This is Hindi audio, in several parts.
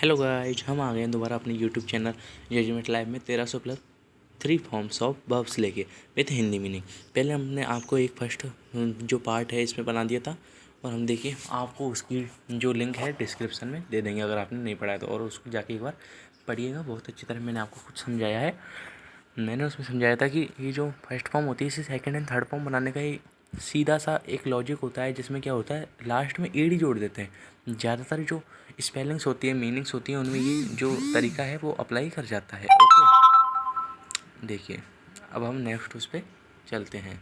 हेलो गाइज, हम आ गए हैं दोबारा अपने यूट्यूब चैनल जजमेंट लाइव में 1300 प्लस 3 फॉर्म्स ऑफ वर्ब्स लेके विथ हिंदी मीनिंग। पहले हमने आपको एक फर्स्ट जो पार्ट है इसमें बना दिया था, और हम देखिए आपको उसकी जो लिंक है डिस्क्रिप्शन में दे देंगे अगर आपने नहीं पढ़ा है तो, और उसको जाके एक बार पढ़िएगा। बहुत अच्छी तरह मैंने आपको कुछ समझाया है। मैंने उसमें समझाया था कि ये जो फर्स्ट फॉर्म होती है इसे सेकेंड एंड थर्ड फॉर्म बनाने का ही सीधा सा एक लॉजिक होता है, जिसमें क्या होता है लास्ट में एडी जोड़ देते हैं। ज़्यादातर जो स्पेलिंग्स होती है, मीनिंग्स होती हैं, उनमें ये जो तरीका है वो अप्लाई कर जाता है। ओके, देखिए अब हम नेक्स्ट उस पर चलते हैं।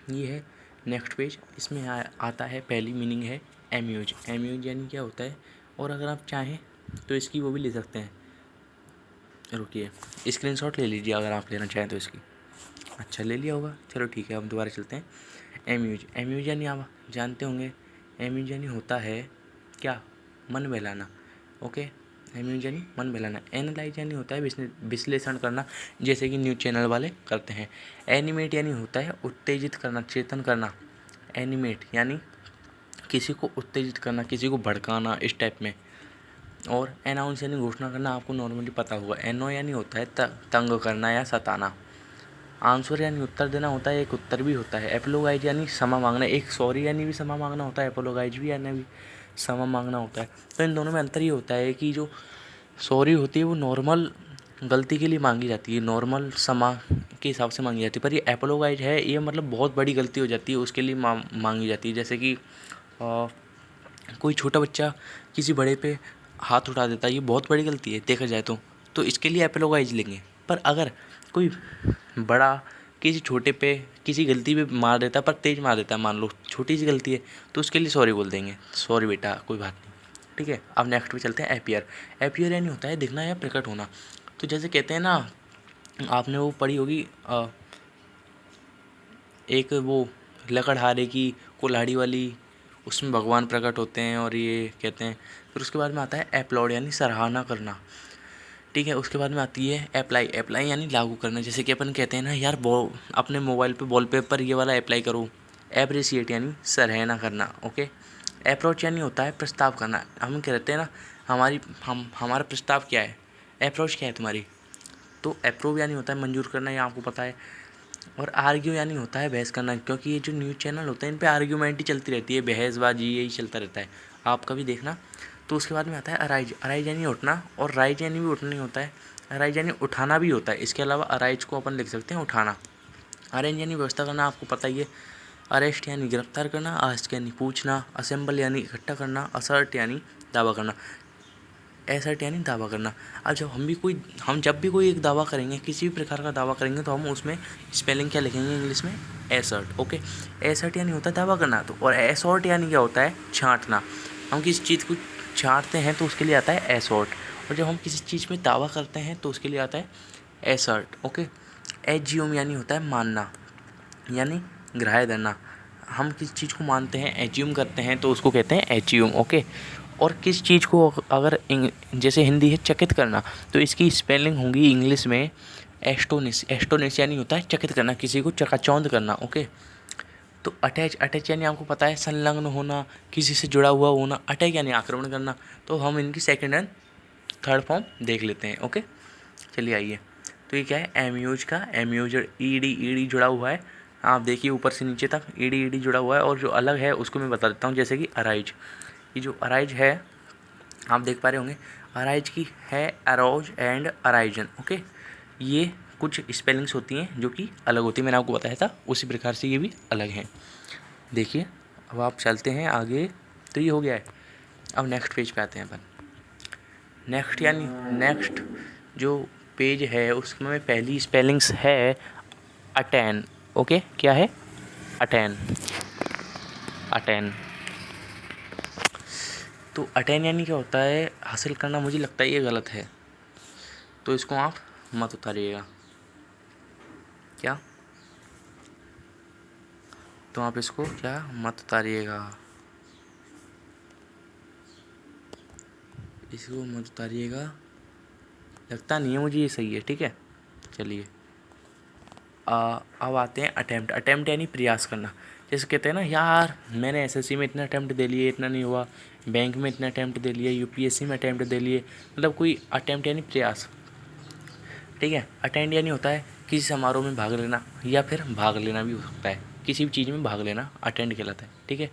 ये है नेक्स्ट पेज। इसमें आता है पहली मीनिंग है एम्यूज। एम्यूज यानी क्या होता है, और अगर आप चाहें तो इसकी वो भी ले सकते हैं। रुकिए, स्क्रीनशॉट ले लीजिए अगर आप लेना चाहें तो इसकी। अच्छा, ले लिया होगा, चलो ठीक है। अब दोबारा चलते हैं। एम्यूज, एम्यूज यानी आप जानते होंगे, एम्यूज यानी होता है क्या, मन बहलाना। ओके, एम्यूज यानी मन बहलाना। एनालाइज यानी होता है विश्लेषण करना, जैसे कि न्यूज़ चैनल वाले करते हैं। एनिमेट यानी होता है उत्तेजित करना, चेतन करना। एनिमेट यानी किसी को उत्तेजित करना, किसी को भड़काना, इस टाइप में। और अनाउंस यानी घोषणा करना, आपको नॉर्मली पता होगा। एनो यानी होता है तंग करना या सताना। आंसर यानी उत्तर देना होता है, एक उत्तर भी होता है। एपोलोगाइज यानी क्षमा मांगना, एक सॉरी यानी भी क्षमा मांगना होता है, एपोलोगाइज भी यानी भी क्षमा मांगना होता है। तो इन दोनों में अंतर ये होता है कि जो सॉरी होती है वो नॉर्मल गलती के लिए मांगी जाती है, नॉर्मल क्षमा के हिसाब से मांगी जाती है। पर ये एपोलोगाइज है, ये मतलब बहुत बड़ी गलती हो जाती है उसके लिए मांगी जाती है। जैसे कि कोई छोटा बच्चा किसी बड़े पे हाथ उठा देता है, ये बहुत बड़ी गलती है देखा जाए तो इसके लिए एपोलोगाइज लेंगे। पर अगर कोई बड़ा किसी छोटे पे किसी गलती पे मार देता है, पर तेज मार देता है, मान लो छोटी सी गलती है, तो उसके लिए सॉरी बोल देंगे, सॉरी बेटा कोई बात नहीं। ठीक है, अब नेक्स्ट पे चलते हैं। एपियर। एपियर यानी होता है दिखना या प्रकट होना। तो जैसे कहते हैं ना, आपने वो पढ़ी होगी एक वो लकड़हारे की कुल्हाड़ी वाली, उसमें भगवान प्रकट होते हैं और ये कहते हैं। फिर उसके बाद में आता है अपलॉड यानी सराहना करना। ठीक है, उसके बाद में आती है अप्लाई। अप्लाई यानी लागू करना, जैसे कि अपन कहते हैं ना यार अपने मोबाइल पे वॉलपेपर ये वाला अप्लाई करो। एप्रिसिएट यानी सराहना करना। ओके, अप्रोच यानी होता है प्रस्ताव करना। हम कहते हैं ना हमारा प्रस्ताव क्या है, अप्रोच क्या है तुम्हारी, तो अप्रूव यानी होता है मंजूर करना, ये आपको पता है। और आर्ग्यू यानी होता है बहस करना, क्योंकि ये जो न्यूज़ चैनल होते हैं इन पे आर्ग्यूमेंट ही चलती रहती है, बहसबाजी यही चलता रहता है, आप कभी देखना। तो उसके बाद में आता है अराइज। अराइज यानी उठना, और राइज यानी भी उठना ही होता है। अराइज यानी उठाना भी होता है, इसके अलावा अराइज को अपन लिख सकते हैं उठाना। अरेंज यानी व्यवस्था करना, आपको पता ही है। अरेस्ट यानी गिरफ्तार करना। आस्क यानी पूछना। असेंबल यानी इकट्ठा करना। असर्ट यानी दावा करना। एसर्ट यानी दावा करना। अब हम जब भी कोई एक दावा करेंगे, किसी भी प्रकार का दावा करेंगे, तो हम उसमें स्पेलिंग क्या लिखेंगे इंग्लिश में, एसर्ट। ओके, एसर्ट यानी होता है दावा करना। तो और एसॉर्ट यानी क्या होता है, छांटना। हम किसी चीज़ को छांटते हैं तो उसके लिए आता है एसॉर्ट, और जब हम किसी चीज़ में दावा करते हैं तो उसके लिए आता है एसर्ट। ओके, एज्यूम यानी होता है मानना, यानी ग्राह्य धरना। हम किस चीज़ को मानते हैं, एज्यूम करते हैं, तो उसको कहते हैं एज्यूम। ओके, और किस चीज़ को अगर जैसे हिंदी है चकित करना, तो इसकी स्पेलिंग होगी इंग्लिश में एस्टोनिश। एस्टोनिश यानी होता है चकित करना, किसी को चकाचौंध करना। ओके, तो अटैच। अटैच यानी आपको पता है संलग्न होना, किसी से जुड़ा हुआ होना। अटैक यानी आक्रमण करना। तो हम इनकी सेकेंड एंड थर्ड फॉर्म देख लेते हैं। ओके, चलिए आइए। तो ये क्या है, एम्यूज का एम्यूज ईडी, ईडी जुड़ा हुआ है, आप देखिए ऊपर से नीचे तक ईडी ईडी जुड़ा हुआ है। और जो अलग है उसको मैं बता देता हूँ, जैसे कि अराइज। ये जो अराइज है आप देख पा रहे होंगे, अराइज की है अराउज एंड अराइजन। ओके, ये कुछ स्पेलिंग्स होती हैं जो कि अलग होती है, मैंने आपको बताया था, उसी प्रकार से ये भी अलग हैं। देखिए अब आप चलते हैं आगे। तो ये हो गया है। अब नेक्स्ट पेज पे आते हैं अपन। नेक्स्ट यानी नेक्स्ट जो पेज है उसमें पहली स्पेलिंग्स है अटेन। ओके, क्या है, अटेन। अटेन, तो अटेन यानी क्या होता है, हासिल करना। मुझे लगता है ये गलत है, तो इसको आप मत उतारिएगा। क्या, तो आप इसको क्या मत उतारिएगा, इसको मत उतारिएगा। लगता नहीं है मुझे ये सही है। ठीक है, चलिए अब आते हैं अटेम्प्ट। अटेम्प्ट यानी प्रयास करना। जैसे कहते हैं ना यार मैंने एसएससी में इतना अटैम्प्ट दे लिए, इतना नहीं हुआ, बैंक में इतना अटैम्प्ट दे लिए, यूपीएससी में अटैम्प्ट दे लिए, मतलब कोई अटैम्प्ट यानी प्रयास, ठीक है। अटेंड यानी होता है किसी समारोह में भाग लेना, या फिर भाग लेना भी हो सकता है, किसी भी चीज़ में भाग लेना अटेंड कहलाता है, ठीक है।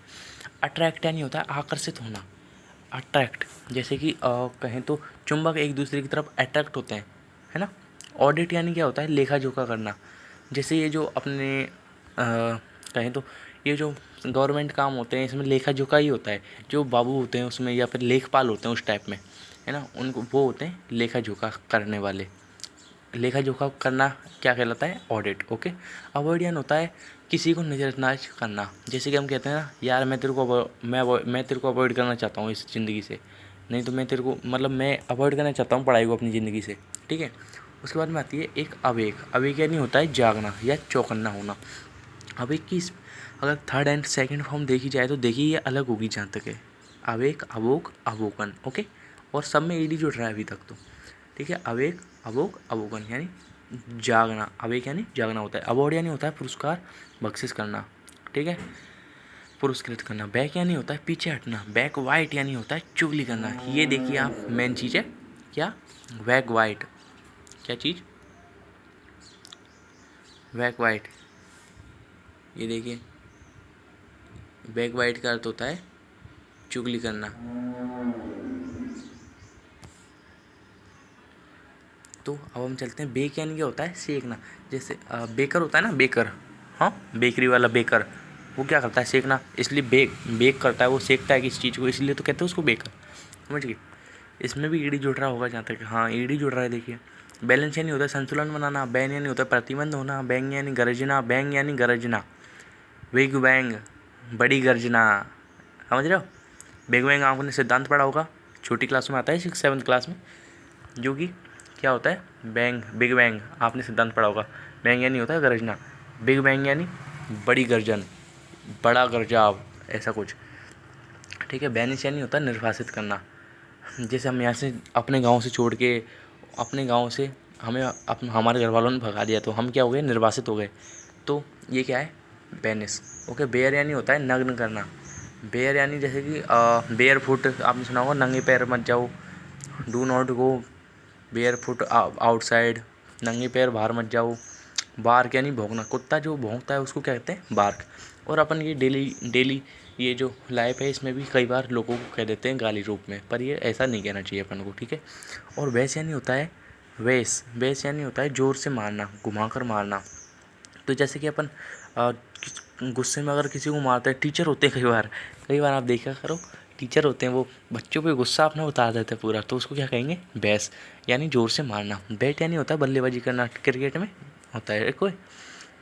अट्रैक्ट यानी होता है आकर्षित होना, अट्रैक्ट, जैसे कि कहें तो चुंबक एक दूसरे की तरफ अट्रैक्ट होते हैं, है ना। ऑडिट यानी क्या होता है, लेखा जोखा करना, जैसे ये जो अपने कहें तो ये जो गवर्नमेंट काम होते हैं इसमें लेखा जोखा ही होता है, जो बाबू होते हैं उसमें या फिर लेखपाल होते हैं उस टाइप में, है ना, उनको वो होते हैं लेखा जोखा करने वाले। लेखा जोखा करना क्या कहलाता है, ऑडिट, ओके। अवॉइडियन होता है किसी को नज़रअंदाज करना, जैसे कि हम कहते हैं ना यार मैं तेरे को मैं तेरे को अवॉइड करना चाहता हूँ इस ज़िंदगी से, नहीं तो मैं तेरे को मतलब मैं अवॉइड करना चाहता हूँ पढ़ाई को अपनी ज़िंदगी से, ठीक है। उसके बाद में आती है एक अवेक, अवेक यानी होता है जागना या चौकन्ना होना। अवेक की अगर थर्ड एंड सेकंड फॉर्म देखी जाए तो देखिए ये अलग होगी जहाँ तक है, अवेक, अवोक, अवोकन, ओके। और सब में ईडी जुड़ रहा है अभी तक तो, ठीक है। अवेक, अवोक, अवोकन यानी जागना, अवेक यानी जागना होता है। अवॉर्ड यानी होता है पुरस्कार, बख्शिश करना, ठीक है, पुरस्कृत करना। बैक यानी होता है पीछे हटना, बैक वाइट यानी होता है चुगली करना। ये देखिए आप मेन चीज़ है क्या, बैक वाइट, क्या चीज़, बैक वाइट, ये देखिए बैक वाइट का अर्थ होता है चुगली करना। तो अब हम चलते हैं बेक यानी क्या होता है सेकना, जैसे बेकर होता है ना बेकर, हाँ बेकरी वाला बेकर, वो क्या करता है सेकना, इसलिए बेक करता है, वो सेकता है किसी चीज़ को, इसलिए तो कहते हैं उसको बेकर, समझ गए। इसमें भी ईडी जुड़ रहा होगा जहाँ तक, हाँ ईडी जुड़ रहा है देखिए। बैलेंस यानी होता है संतुलन बनाना, बैन यानी होता है प्रतिबंध होना, बैंग यानी गरजना, बैंग यानी गरजना, बिग बैंग बड़ी गर्जना, समझ रहे हो। बिग बैंग आपने सिद्धांत पढ़ा होगा, छोटी क्लास में आता है 6th 7th क्लास में, जो कि क्या होता है बैंग, बिग बैंग आपने सिद्धांत पढ़ा होगा। बैंग यानी होता है गरजना, बिग बैंग यानी बड़ी गर्जन, बड़ा गरजाव, ऐसा कुछ, ठीक है। बैनिश यानी होता है निर्वासित करना, जैसे हम यहाँ से अपने गांव से छोड़ के, अपने गांव से हमें हमारे घर वालों ने भगा दिया तो हम क्या हो गए, निर्वासित हो गए, तो ये क्या है बैनिश, ओके। बेयर यानी होता है नग्न करना, बेयर यानी जैसे कि बेयर फुट आपने सुना होगा, नंगे पैर मत जाओ, do not go bear foot outside, नंगे पैर बाहर मत जाओ। बार्क यानी भौंकना, कुत्ता जो भौंकता है उसको क्या कहते हैं बार्क। और अपन ये डेली डेली ये जो लाइफ है इसमें भी कई बार लोगों को कह देते हैं गाली रूप में, पर ये ऐसा नहीं कहना चाहिए अपन को, ठीक है। और वैस यानी होता है वैस यानी होता है ज़ोर से मारना, घुमा कर मारना। तो जैसे कि अपन गुस्से में अगर किसी को मारते हैं, टीचर होते हैं कई बार आप देखा करो, टीचर होते हैं वो बच्चों पे गुस्सा अपना उतार देते हैं पूरा, तो उसको क्या कहेंगे बैस, यानी ज़ोर से मारना। बैट यानी होता है बल्लेबाजी करना, क्रिकेट में होता है कोई,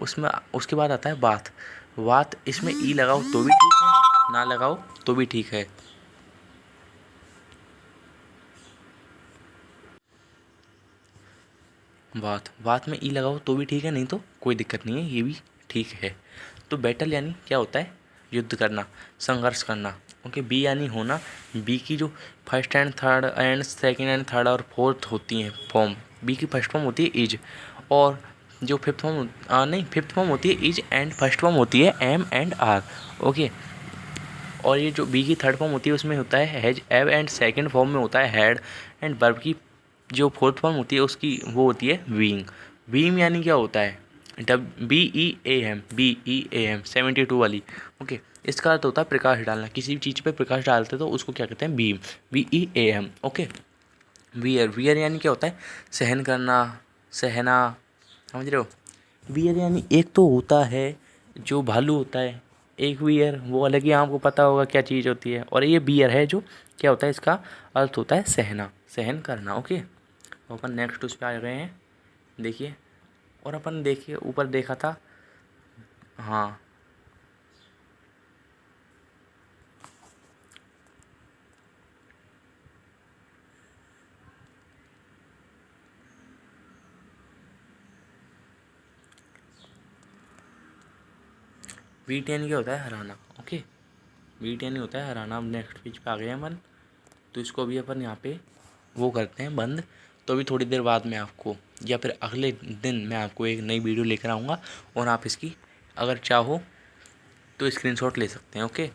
उसमें उसके बाद आता है बात, बात इसमें ई लगाओ तो भी ठीक है, ना लगाओ तो भी ठीक है। बात में ई लगाओ तो भी ठीक है, नहीं तो कोई दिक्कत नहीं है, ये भी ठीक है। तो बैटल यानी क्या होता है युद्ध करना, संघर्ष करना, ओके। बी यानी होना, बी की जो first and third and second and third और फोर्थ होती हैं फॉर्म, बी की फर्स्ट फॉर्म होती है इज, और जो फिफ्थ फॉर्म नहीं फिफ्थ फॉर्म होती है इज एंड फर्स्ट फॉर्म होती है एम एंड आर, ओके। और ये जो बी की थर्ड फॉर्म होती है उसमें होता है हैज एव, एंड सेकंड फॉर्म में होता है हैड, एंड वर्ब की जो फोर्थ फॉर्म होती है उसकी वो होती है बीइंग। बीइंग यानी क्या होता है BEAM 72 वाली, ओके। इसका अर्थ होता है प्रकाश डालना, किसी भी चीज़ पे प्रकाश डालते तो उसको क्या कहते हैं बीम, BEAM, ओके। वियर यानी क्या होता है सहन करना, सहना, समझ रहे हो। वियर यानी एक तो होता है जो भालू होता है, एक वियर वो अलग ही आपको पता होगा क्या चीज़ होती है, और ये बियर है जो क्या होता है इसका अर्थ होता है सहना, सहन करना, ओके। तो अपन नेक्स्ट उस पर आ गए हैं, देखिए। और अपन देखिए ऊपर देखा था, हाँ वीट यानी क्या होता है हराना, ओके। वीट यानी होता है हराना। अब नेक्स्ट पेज पे आ गए हैं अपन, तो इसको अभी अपन यहाँ पे वो करते हैं बंद। तो अभी थोड़ी देर बाद में आपको या फिर अगले दिन मैं आपको एक नई वीडियो लेकर आऊँगा, और आप इसकी अगर चाहो तो स्क्रीनशॉट ले सकते हैं। ओके।